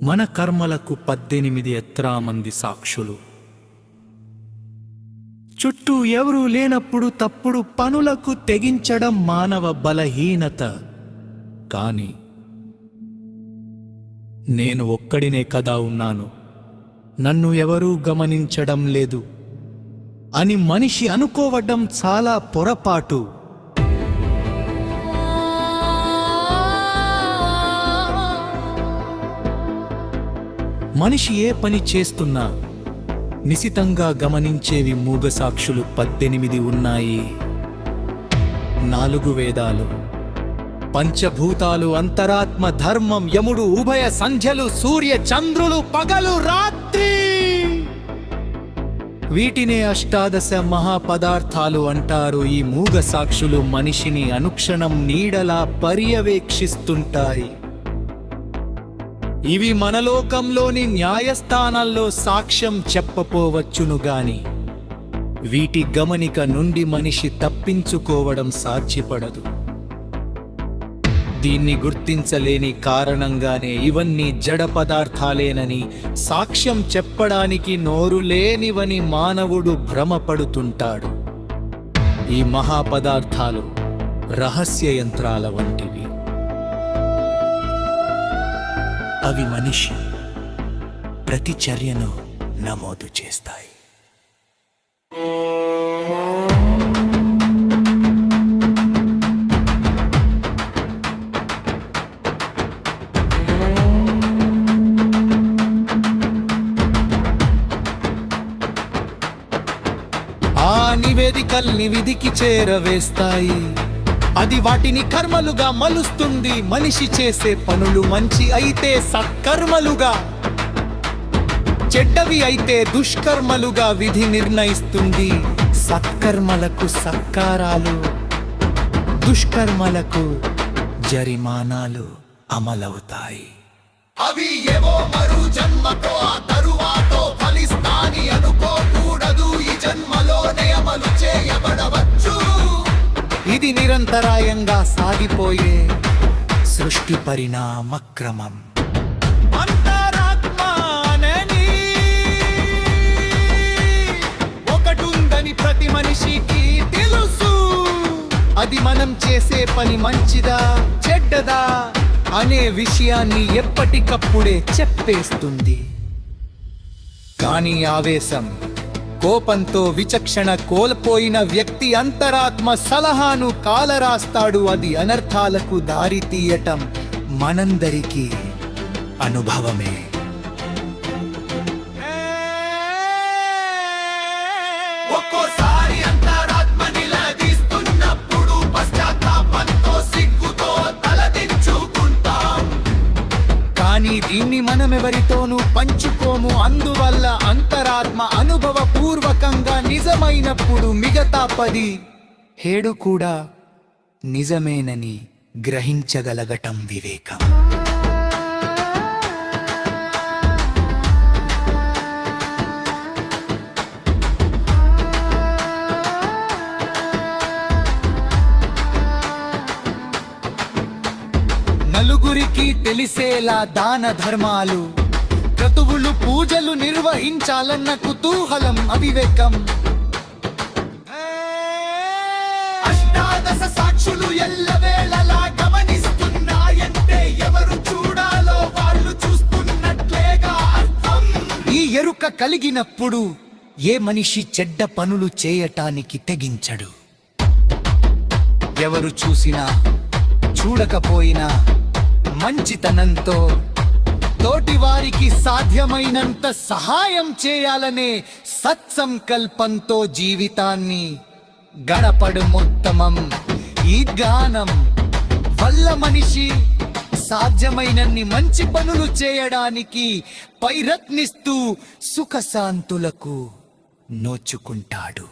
మన కర్మలకు 18 ఎత్రా మంది సాక్షులు. చుట్టూ ఎవరూ లేనప్పుడు తప్పుడు పనులకు తెగించడం మానవ బలహీనత. కాని నేను ఒక్కడినే కదా ఉన్నాను, నన్ను ఎవరూ గమనించడం లేదు అని మనిషి అనుకోవడం చాలా పొరపాటు. మనిషి ఏ పని చేస్తున్నా నిశితంగా గమనించేవి మూగసాక్షులు 18 ఉన్నాయి. 4 వేదాలు, పంచభూతాలు, అంతరాత్మ, ధర్మం, యముడు, ఉభయ సంధ్యలు, సూర్య చంద్రులు, పగలు రాత్రి, వీటినే అష్టాదశ మహాపదార్థాలు అంటారు. ఈ మూగ సాక్షులు మనిషిని అనుక్షణం నీడలా పర్యవేక్షిస్తుంటాయి. ఇవి మనలోకంలోని న్యాయస్థానాల్లో సాక్ష్యం చెప్పపోవచ్చును గాని వీటి గమనిక నుండి మనిషి తప్పించుకోవడం సాధ్యపడదు. దీన్ని గుర్తించలేని కారణంగానే ఇవన్నీ జడ పదార్థాలేనని, సాక్ష్యం చెప్పడానికి నోరు లేనివని మానవుడు భ్రమపడుతుంటాడు. ఈ మహాపదార్థాలు రహస్య యంత్రాల వంటివి. అవి మనిషి ప్రతి చర్యను నమోదు చేస్తాయి. ఆ నివేదికల్ని విధికి చేరవేస్తాయి. అది వాటిని కర్మలుగా మలుస్తుంది. మనిషి చేసే పనులు మంచి అయితే సత్కర్మలుగా, చెడ్డవి అయితే దుష్కర్మలుగా విధి నిర్ణయిస్తుంది. సత్కర్మలకు సత్కారాలు, దుష్కర్మలకు జరిమానాలు అమలవుతాయి. అవి ఏవో మరు జన్మతో ఆ తరువాతో ఫలిస్తాని అనుకోకూడదు. ఈ జన్మలోనే అమలు చేయబడవచ్చు. ఇది నిరంతరాయంగా సాగిపోయే సృష్టి పరిణామక్రమం. అంతరాత్మ అనని ఒకటుందని ప్రతి మనిషికి తెలుసు. అది మనం చేసే పని మంచిదా చెడ్డదా అనే విషయాన్ని ఎప్పటికప్పుడే చెప్పేస్తుంది. కానీ ఆవేశం, కోపంతో విచక్షణ కోల్పోయిన వ్యక్తి అంతరాత్మ సలహాను కాలరాస్తాడు. అది అనర్థాలకు దారి తీయటం మనందరికీ అనుభవమే. ఒక్కోసారి అంతరాత్మ నిలదీస్తున్నప్పుడు పశ్చాత్తాపంతో సిగ్గుతో తలదించుకుంటాం. కానీ దీన్ని మనమెవరితోనూ పంచుకోము. అందువల్ల అంతరాత్మ అనుభవపూర్వకంగా నిజమైనప్పుడు మిగతా 17 కూడా నిజమేనని గ్రహించగలగటం వివేకం. నలుగురికి తెలిసేలా దాన ధర్మాలు, క్రతువులు, పూజలు నిర్వహించాలన్న కుతూహలం అవివేకం. అష్టాదశ సాక్షులు ఎల్లవేళలా గమనిస్తున్నాయంటే ఎవరు చూడాలో వాళ్ళు చూస్తున్నట్లేగా అర్థం. ఈ ఎరుక కలిగినప్పుడు ఏ మనిషి చెడ్డ పనులు చేయటానికి తెగించడు. ఎవరు చూసినా చూడకపోయినా మంచితనంతో తోటి వారికి సాధ్యమైనంత సహాయం చేయాలనే సత్సంకల్పంతో జీవితాన్ని గడపడముత్తమం. ఈ జ్ఞానం వల్ల మనిషి సాధ్యమైనన్ని మంచి పనులు చేయడానికి ప్రయత్నిస్తూ సుఖశాంతులకు నోచుకుంటాడు.